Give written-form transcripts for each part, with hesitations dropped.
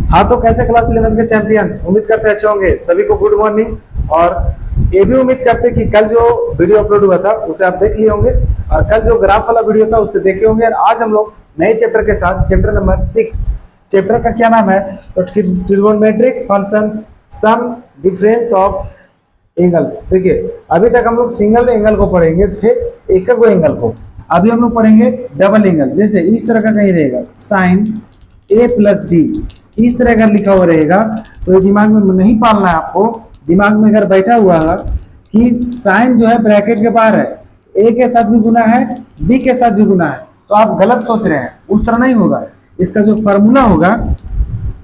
हाँ, तो कैसे क्लास 11 के चैंपियंस, उम्मीद करते हैं अच्छे होंगे। सभी को गुड मॉर्निंग। और ये भी उम्मीद करते हैं कि कल जो वीडियो अपलोड हुआ था उसे आप देख लिए होंगे, और कल जो ग्राफ वाला वीडियो था उसे देखे होंगे। और आज हम लोग नए चैप्टर के साथ, चैप्टर नंबर 6, चैप्टर का क्या नाम है तो trigonometric functions, sum difference of angles. देखिए, अभी तक हम लोग सिंगल एंगल को पढ़ेंगे थे, एक एंगल को। अभी हम लोग पढ़ेंगे डबल एंगल। जैसे इस तरह का कहीं रहेगा साइन ए प्लस बी, इस तरह का लिखा हुआ रहेगा, तो ये दिमाग में नहीं पालना है आपको। दिमाग में अगर बैठा हुआ है कि साइन जो है ब्रैकेट के बाहर है, ए के साथ भी गुना है, बी के साथ भी गुना है, तो आप गलत सोच रहे हैं। उस तरह नहीं होगा। इसका जो फॉर्मूला होगा,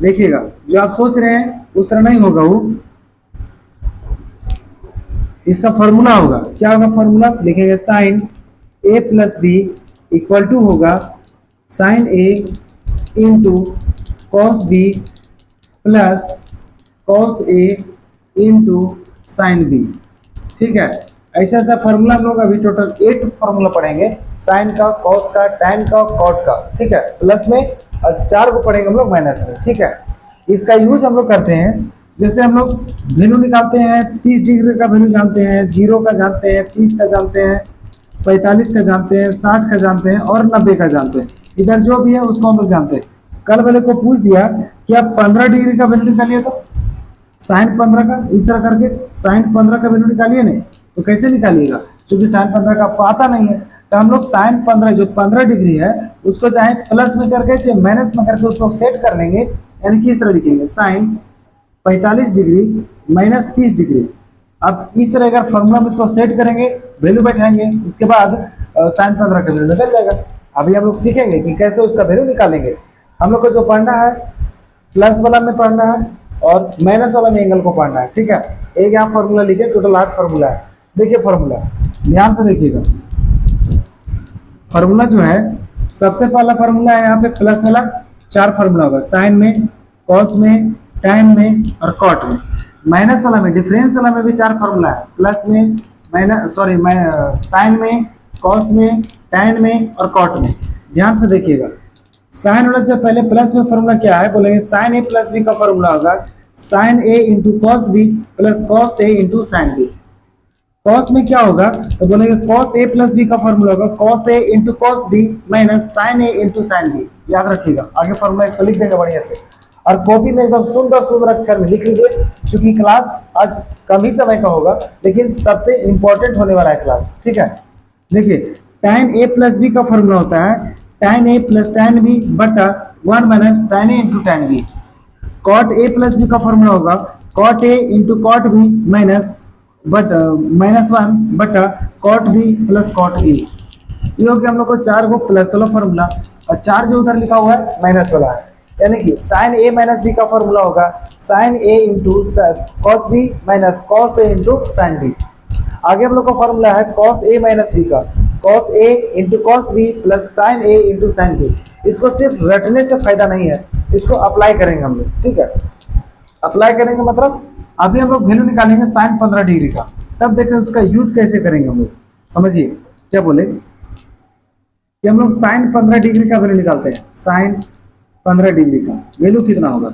देखिएगा, जो आप सोच रहे हैं उस तरह नहीं होगा। वो इसका फॉर्मूला होगा, क्या होगा फॉर्मूला, लिखेंगे sine A plus B equal to होगा sine A into cos B plus cos A into sine B. ठीक है, ऐसा ऐसा फॉर्मूला हम लोग अभी टोटल 8 फॉर्मूला पढ़ेंगे, साइन का, कॉस का, टैन का, कॉट का। ठीक है, प्लस में, और 4 को पढ़ेंगे हम लोग माइनस में। ठीक है, इसका यूज हम लोग करते हैं। जैसे हम लोग वैल्यू निकालते हैं, 30 डिग्री का वैल्यू जानते हैं, 0 का जानते हैं, 30 का जानते हैं, 45 का जानते हैं, 60 का जानते हैं और 90 का जानते हैं। इधर जो भी है उसको हम लोग जानते हैं। कल वाले को पूछ दिया कि आप 15 डिग्री का वैल्यू निकालिए, तो साइन 15 का इस तरह करके साइन 15 का वैल्यू निकालिए। नहीं तो कैसे निकालिएगा, क्योंकि साइन 15 का आपको आता नहीं है। तो हम लोग साइन 15 जो 15 डिग्री है उसको चाहे प्लस में करके चाहे माइनस में करके उसको सेट कर लेंगे। यानी कि इस तरह लिखेंगे साइन 45 डिग्री माइनस 30 डिग्री। अब इस तरह अगर फॉर्मूला में इसको सेट करेंगे, वैल्यू बैठाएंगे, उसके बाद साइन 15 का वैल्यू निकल जाएगा। अभी हम लोग सीखेंगे कि कैसे उसका वैल्यू निकालेंगे। हम लोग को जो पढ़ना है, प्लस वाला में पढ़ना है और माइनस वाला में एंगल को पढ़ना है। ठीक है, एक यहाँ फॉर्मूला लिखिए, टोटल 8 फॉर्मूला है। देखिए फॉर्मूला, ध्यान से देखिएगा। फॉर्मूला जो है, सबसे पहला फॉर्मूला है यहाँ पे प्लस वाला, 4 फॉर्मूला होगा, साइन में, कॉस में, टैन में और कॉट में। माइनस वाला में, डिफरेंस वाला में भी 4 फॉर्मूला है, प्लस में, माइनस सॉरी साइन में, कॉस में, टैन में और कॉट में। ध्यान से देखिएगा। साइन वाला से पहले प्लस में फॉर्मूला क्या है, बोलेंगे साइन ए प्लस बी का फॉर्मूला होगा sine A into cos B plus cos A into sine B. Cos में क्या होगा तो बोलेंगे कॉस ए प्लस बी का फॉर्मूला होगा cos A into cos B minus sine A into sine B. याद रखिएगा, आगे फॉर्मूला इसको लिख देंगे बढ़िया से, और कॉपी में एकदम सुंदर सुंदर अक्षर में लिख लीजिए। चूंकि क्लास आज कम ही समय का होगा, लेकिन सबसे इंपॉर्टेंट होने वाला है क्लास। ठीक है, देखिए, tan a प्लस बी का फॉर्मूला होता है tan a plus tan b बटा 1 minus tan a into tan b। cot a plus B का फॉर्मूला होगा cot a into cot b minus 1 बटा cot b plus cot a। ये हो गया हम लोग को 4 को प्लस वाला फॉर्मूला, और 4 जो उधर लिखा हुआ है माइनस वाला है। यानी कि साइन ए माइनस बी का फॉर्मूला होगा sine A into cos B minus cos A into sine B. आगे हम लोग का फॉर्मूला है कॉस ए माइनस बी का cos A into cos B plus sine A into sine B. इसको सिर्फ रटने से फायदा नहीं है, इसको अप्लाई करेंगे हम लोग। ठीक है, अप्लाई करेंगे मतलब अभी हम लोग वैल्यू निकालेंगे साइन 15 डिग्री का, तब देखते हैं उसका यूज कैसे करेंगे हम लोग। समझिए क्या बोले कि हम लोग साइन 15 डिग्री का वैल्यू निकालते हैं। साइन 15 डिग्री का वैल्यू कितना होगा,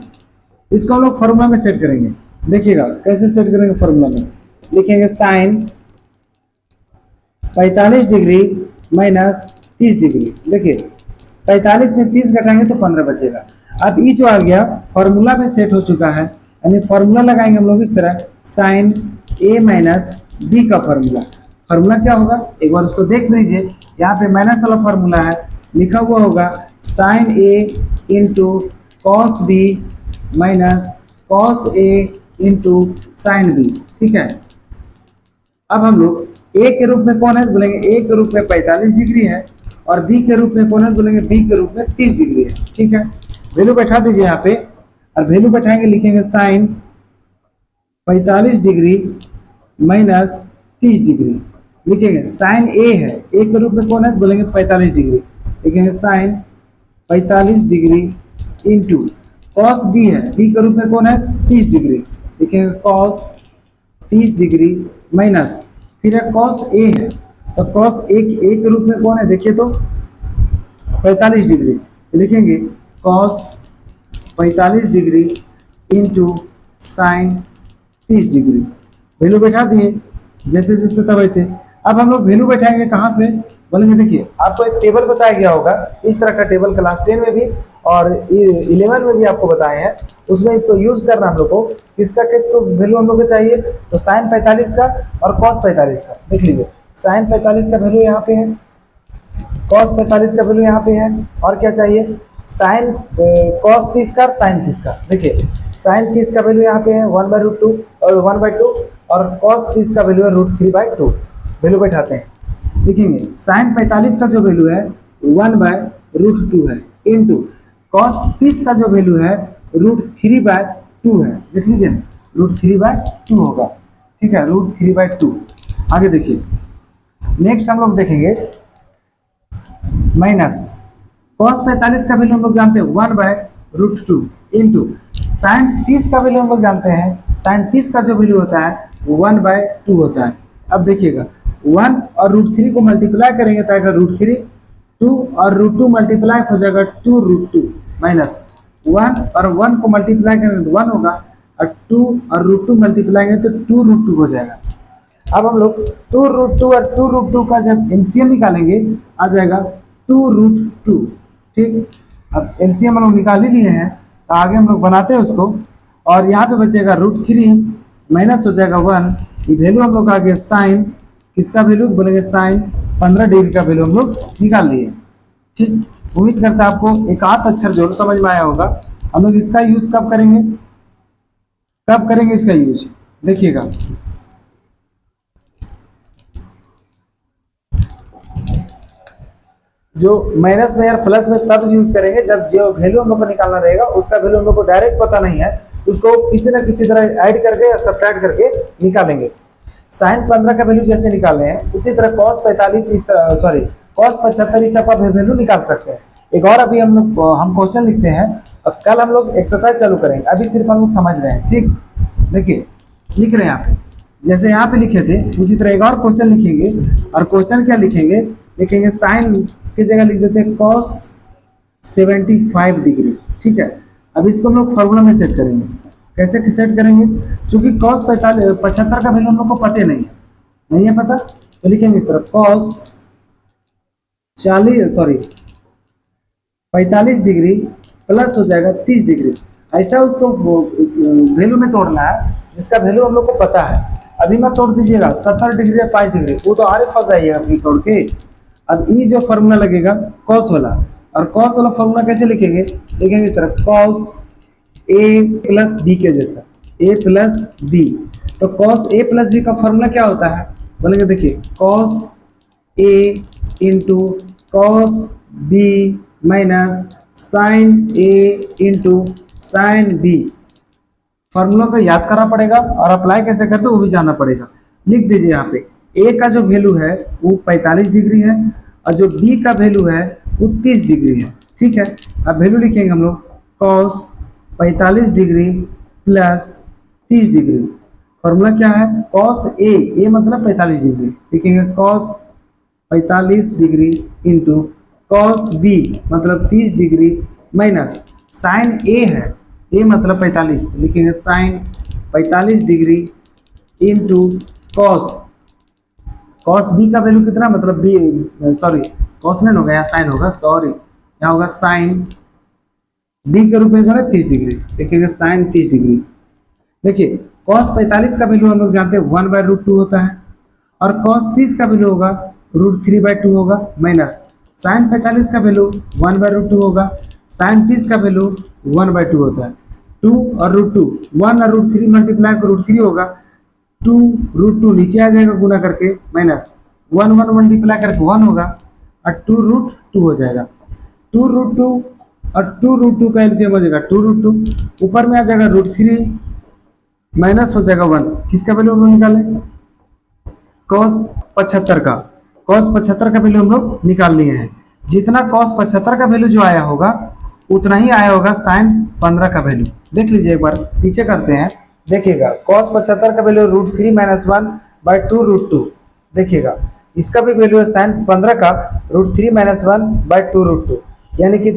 इसको हम लोग फॉर्मूला में सेट करेंगे। देखिएगा कैसे सेट करेंगे फॉर्मूला में, लिखेंगे साइन 45 डिग्री माइनस 30 डिग्री। देखिए 45 में 30 घटाएंगे तो 15 बचेगा। अब ये जो आ गया फॉर्मूला में सेट हो चुका है, यानी फॉर्मूला लगाएंगे हम लोग इस तरह, साइन ए माइनस बी का फॉर्मूला। फॉर्मूला क्या होगा एक बार उसको देख लीजिए। यहाँ पे माइनस वाला फॉर्मूला है, लिखा हुआ होगा sine A into cos B minus cos A into sine B. ठीक है, अब हम लोग ए के रूप में कौन है तो बोलेंगे ए के रूप में 45 डिग्री है, और बी के रूप में कौन है तो बोलेंगे बी के रूप में 30 डिग्री है। ठीक है, वैल्यू बैठा दीजिए यहाँ पे, और वैल्यू बैठाएंगे, लिखेंगे साइन 45 डिग्री माइनस 30 डिग्री। लिखेंगे साइन ए है, ए के रूप में कौन है तो बोलेंगे 45 डिग्री, लिखेंगे sine 45 degree into cos b है, बी के रूप में कौन है 30 डिग्री, लिखेंगे कॉस 30 डिग्री माइनस, फिर है कॉस ए है, तो कॉस ए के रूप में कौन है देखिए तो 45 डिग्री, लिखेंगे cos 45 degree into sine 30 degree. Value बैठा दिए जैसे जैसे था वैसे। अब हम लोग वैल्यू बैठाएंगे कहाँ से बोलेंगे, देखिए आपको एक टेबल बताया गया होगा, इस तरह का टेबल क्लास 10 में भी और 11 में भी आपको बताए हैं। उसमें इसको यूज करना हम लोग को, किसको वैल्यू हम लोग को चाहिए, तो साइन 45 का और कॉस 45 का। देख लीजिए साइन 45 का वैल्यू यहाँ पे है, कॉस 45 का वैल्यू यहाँ पे है, और क्या चाहिए, साइन कॉस 30 का और साइन 30 का। देखिए साइन 30 का वैल्यू यहाँ पे है 1/√2 और 1/2, और कॉस 30 का वैल्यू है √3/2। वैल्यू बैठाते हैं, देखेंगे साइन 45 का जो वैल्यू है 1/√2 है, इंटू कॉस 30 का जो वैल्यू है √3/2 है। देख लीजिए ना, √3/2 होगा, ठीक है, √3/2। आगे देखिए नेक्स्ट हम लोग देखेंगे माइनस कॉस 45 का वैल्यू हम लोग जानते हैं 1/√2 इंटू साइन 30 का वैल्यू हम लोग जानते हैं, साइन 30 का जो वैल्यू होता है वो 1/2 होता है। अब देखिएगा 1 और √3 को मल्टीप्लाई करेंगे तो आएगा √3, 2 और √2 मल्टीप्लाई हो जाएगा 2√2, माइनस 1 और 1 को मल्टीप्लाई करेंगे तो 1 होगा, और 2 और √2 मल्टीप्लाई करेंगे तो 2√2 हो जाएगा। अब हम लोग 2√2 और 2√2 का जब एलसीएम निकालेंगे आ जाएगा 2√2, ठीक। अब एलसीएम हम लोग निकाल ही लिए हैं, तो आगे हम लोग बनाते हैं उसको, और यहाँ पे बचेगा √3 माइनस हो जाएगा 1। ये वैल्यू हम लोग आ गया साइन किसका वैल्यू, तो बोलेंगे साइन 15 डिग्री का वैल्यू हम लोग निकाल लिए, ठीक। उम्मीद करता है आपको एक आध अक्षर जरूर समझ में आया होगा। हम लोग इसका यूज कब करेंगे, कब करेंगे इसका यूज, देखिएगा जो माइनस में या प्लस में तब यूज करेंगे जब जो वैल्यू हम लोग को निकालना रहेगा उसका वैल्यू हम लोग को डायरेक्ट पता नहीं है, उसको किसी न किसी तरह ऐड करके या सब्ट्रैक्ट करके निकालेंगे। साइन 15 का वैल्यू जैसे निकाले हैं उसी तरह कॉस 45 इस तरह, सॉरी कॉस 75 इस का वैल्यू निकाल सकते हैं। एक और अभी हम क्वेश्चन लिखते हैं और कल हम लोग एक्सरसाइज चालू करेंगे, अभी सिर्फ हम लोग समझ रहे हैं, ठीक। देखिए लिख रहे हैं यहाँ पे, जैसे यहाँ पे लिखे थे उसी तरह एक और क्वेश्चन लिखेंगे, और क्वेश्चन क्या लिखेंगे, लिखेंगे साइन की जगह लिख देते हैं कॉस 75 डिग्री, ठीक है। अब इसको हम लोग फॉर्मूला में सेट करेंगे, कैसे सेट करेंगे, चूंकि कॉस 75 का वैल्यू हम लोग को पता नहीं है पता, तो लिखेंगे इस तरह कॉस 45 डिग्री प्लस हो जाएगा 30 डिग्री। ऐसा उसको वैल्यू में तोड़ना है जिसका वैल्यू हम लोग को पता है। अभी मत तोड़ दीजिएगा 70 डिग्री या 5 डिग्री, वो तो आरे फंस जाइएगा फिर तोड़ के। अब ये जो फॉर्मूला लगेगा कॉस वाला, और कॉस वाला फॉर्मूला कैसे लिखेंगे, लिखेंगे इस तरह कॉस ए प्लस बी के जैसा, ए प्लस बी। तो कॉस ए प्लस बी का फॉर्मूला क्या होता है, बोलेंगे देखिए cos A into cos B minus sine A into sine B. Formula को याद करना पड़ेगा और अप्लाई कैसे करते वो भी जानना पड़ेगा। लिख दीजिए यहाँ पे ए का जो वैल्यू है वो 45 डिग्री है, और जो बी का वैल्यू है वो 30 डिग्री है, ठीक है। अब वैल्यू लिखेंगे हम लोग cos 45 degree plus 30 degree. Formula क्या है, कॉस ए मतलब 45 डिग्री, लिखेंगे cos 45 degree into cos b मतलब 30 डिग्री माइनस साइन ए है, ए मतलब 45, तो लिखेंगे sine 45 degree into cos b का वैल्यू कितना, मतलब बी सॉरी कॉस नहीं होगा यहाँ साइन होगा, सॉरी यहाँ होगा साइन बी के रूप में होगा 30 डिग्री, लिखेंगे साइन 30 डिग्री। देखिए कॉस 45 का वैल्यू हम लोग जानते हैं 1/√2 होता है, और कॉस 30 का वैल्यू होगा √3/2 होगा, माइनस साइन 45 का वैल्यू 1/√2 होगा, साइन 30 का वैल्यू 1/2 होता है। 2 और √2, 1 और √3 मल्टीप्लाई को √3 होगा, 2√2 नीचे आ जाएगा गुना करके, माइनस 1 मल्टीप्लाई करके 1 होगा, और 2√2 हो जाएगा। 2√2 और 2√2 का एलसीएम हो जाएगा 2√2, ऊपर में आ जाएगा √3 माइनस हो जाएगा 1। किसका वैल्यू हम लोग निकाले, कॉस 75 का, कॉस 75 का वैल्यू हम लोग निकाल लिए हैं। जितना कॉस 75 का वैल्यू जो आया होगा उतना ही आया होगा साइन 15 का वैल्यू। देख लीजिए एक बार पीछे करते हैं, देखिएगा कॉस 75 का वैल्यू √3 - 1/2√2, देखिएगा इसका भी वैल्यू है साइन 15 का √3 - 1/2√2, यानी कि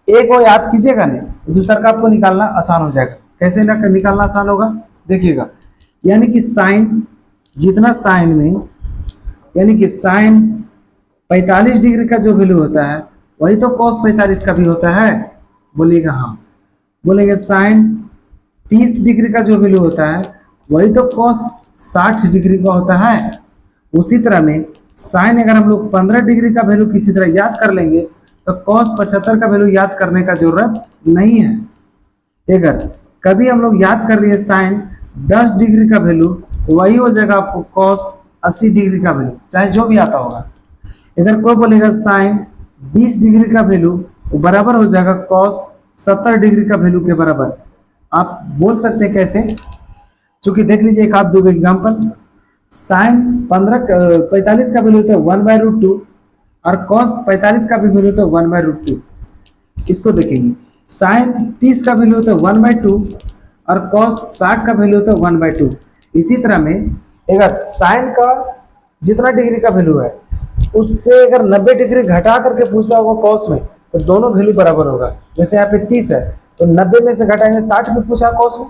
एक को याद कीजिएगा नहीं तो दूसरा का आपको निकालना आसान हो जाएगा। कैसे ना निकालना आसान होगा, देखिएगा, यानी कि साइन, जितना साइन में, यानी कि साइन 45 डिग्री का जो वैल्यू होता है वही तो कॉस 45 का भी होता है। बोलिएगा हाँ। बोलेंगे साइन 30 डिग्री का जो वैल्यू होता है वही तो कॉस 60 डिग्री का होता है। उसी तरह में साइन अगर हम लोग 15 डिग्री का वैल्यू किसी तरह याद कर लेंगे तो कॉस 75 का वैल्यू याद करने का जरूरत नहीं है। अगर कभी हम लोग याद कर लिए साइन 10 डिग्री का वैल्यू तो वही हो जाएगा आपको कॉस 80 डिग्री का वैल्यू, चाहे जो भी आता होगा। अगर कोई बोलेगा साइन 20 डिग्री का वैल्यू वो बराबर हो जाएगा कॉस 70 डिग्री का वैल्यू के बराबर। आप बोल सकते हैं कैसे, चूंकि देख लीजिए एक आप दो एग्जाम्पल। साइन 45 का वैल्यू होता है 1/√2 और कॉस 45 का भी वैल्यू होता है 1/√2। इसको देखेंगे, साइन 30 का वैल्यू होता है 1/2 और कॉस 60 का वैल्यू होता है 1/2। इसी तरह में अगर साइन का जितना डिग्री का वैल्यू है उससे अगर 90 डिग्री घटा करके पूछता होगा कॉस में तो दोनों वैल्यू बराबर होगा। जैसे यहाँ पे 30 है तो 90 में से घटाएंगे 60 में पूछा कॉस में,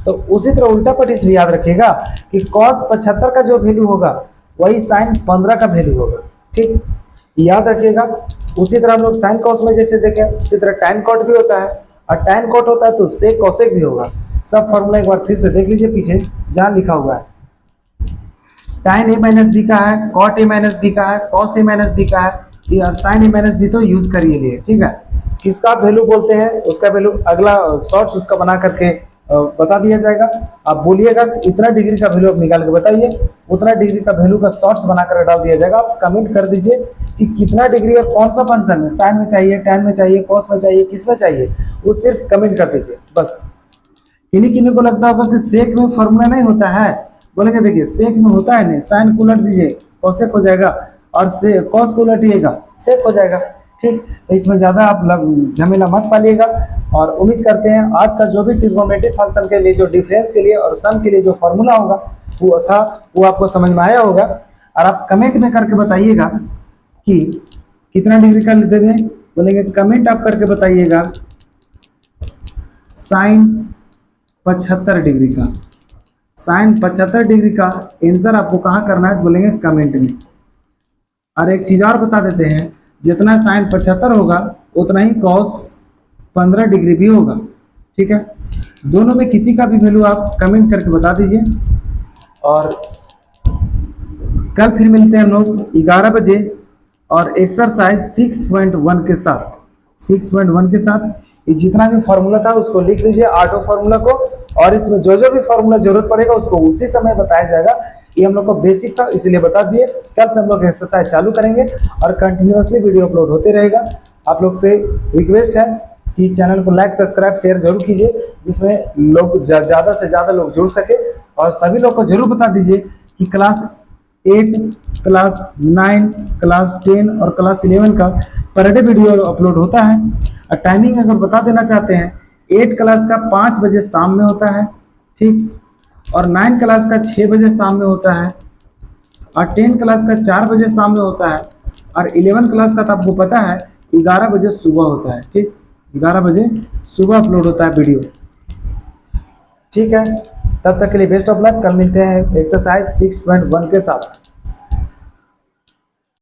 तो उसी तरह उल्टा पट्टी से भी याद रखिएगा कि कॉस 75 का जो वैल्यू होगा वही साइन 15 का वैल्यू होगा। ठीक, याद रखिएगा। उसी तरह हम लोग साइन कॉस में जैसे देखें उसी तरह टैन कॉट भी होता है और टैन कॉट होता है तो सेक कॉसेक भी होगा। सब फॉर्मूला एक बार फिर से देख लीजिए पीछे जहाँ लिखा हुआ है। टैन ए माइनस बी का है, कॉट ए माइनस बी का है, कॉस ए माइनस बी का है, या साइन ए माइनस बी तो यूज करिए लिए। ठीक है, किसका वैल्यू बोलते हैं उसका वैल्यू अगला शॉर्ट्स उसका बना करके बता दिया जाएगा। आप बोलिएगा इतना डिग्री का वैल्यू आप निकाल के बताइए, उतना डिग्री का वैल्यू का शॉर्ट्स बनाकर डाल दिया जाएगा। आप कमेंट कर दीजिए कि कितना डिग्री और कौन सा फंक्शन में, साइन में चाहिए, टैन में चाहिए, कॉस में चाहिए, किस में चाहिए, वो सिर्फ कमेंट कर दीजिए बस। किन्हीं किन्हीं को लगता होगा कि सेक में फॉर्मूला नहीं होता है, बोलेंगे देखिए सेक में होता है नहीं, साइन को उलट दीजिए कॉसेक हो जाएगा और से कॉस को उलटिएगा सेक हो जाएगा। ठीक, तो इसमें ज़्यादा आप झमेला मत पालिएगा। और उम्मीद करते हैं आज का जो भी ट्रिग्नोमेट्रिक फंक्शन के लिए जो डिफरेंस के लिए और सम के लिए जो फॉर्मूला होगा वो आपको समझ में आया होगा। और आप कमेंट में करके बताइएगा कि कितना डिग्री का दे दें। बोलेंगे कमेंट आप करके बताइएगा साइन 75 डिग्री का, साइन 75 डिग्री का आंसर आपको कहाँ करना है बोलेंगे कमेंट में। और एक चीज़ और बता देते हैं, जितना साइन 75 होगा उतना ही कॉस 15 डिग्री भी होगा। ठीक है, दोनों में किसी का भी वैल्यू आप कमेंट करके बता दीजिए। और कल फिर मिलते हैं हम लोग 11 बजे और एक्सरसाइज 6.1 के साथ, 6.1 के साथ ये जितना भी फार्मूला था उसको लिख लीजिए ऑटो फार्मूला को, और इसमें जो जो भी फार्मूला जरूरत पड़ेगा उसको उसी समय बताया जाएगा। ये हम लोग को बेसिक था इसलिए बता दिए। कल से हम लोग एक्सरसाइज चालू करेंगे और कंटिन्यूअसली वीडियो अपलोड होते रहेगा। आप लोग से रिक्वेस्ट है कि चैनल को लाइक सब्सक्राइब शेयर जरूर कीजिए, जिसमें लोग ज़्यादा से ज़्यादा लोग जुड़ सके। और सभी लोग को जरूर बता दीजिए कि क्लास 8, क्लास 9, क्लास 10 और क्लास 11 का पर डे वीडियो अपलोड होता है। और टाइमिंग अगर बता देना चाहते हैं, 8 क्लास का 5 बजे शाम में होता है, ठीक, और 9 क्लास का 6 बजे शाम में होता है, और 10 क्लास का 4 बजे शाम में होता है, और 11 क्लास का तो आपको पता है 11 बजे सुबह होता है। ठीक, 11 बजे सुबह अपलोड होता है वीडियो। ठीक है, तब तक के लिए बेस्ट ऑफ लक। कल मिलते हैं एक्सरसाइज 6.1 के साथ।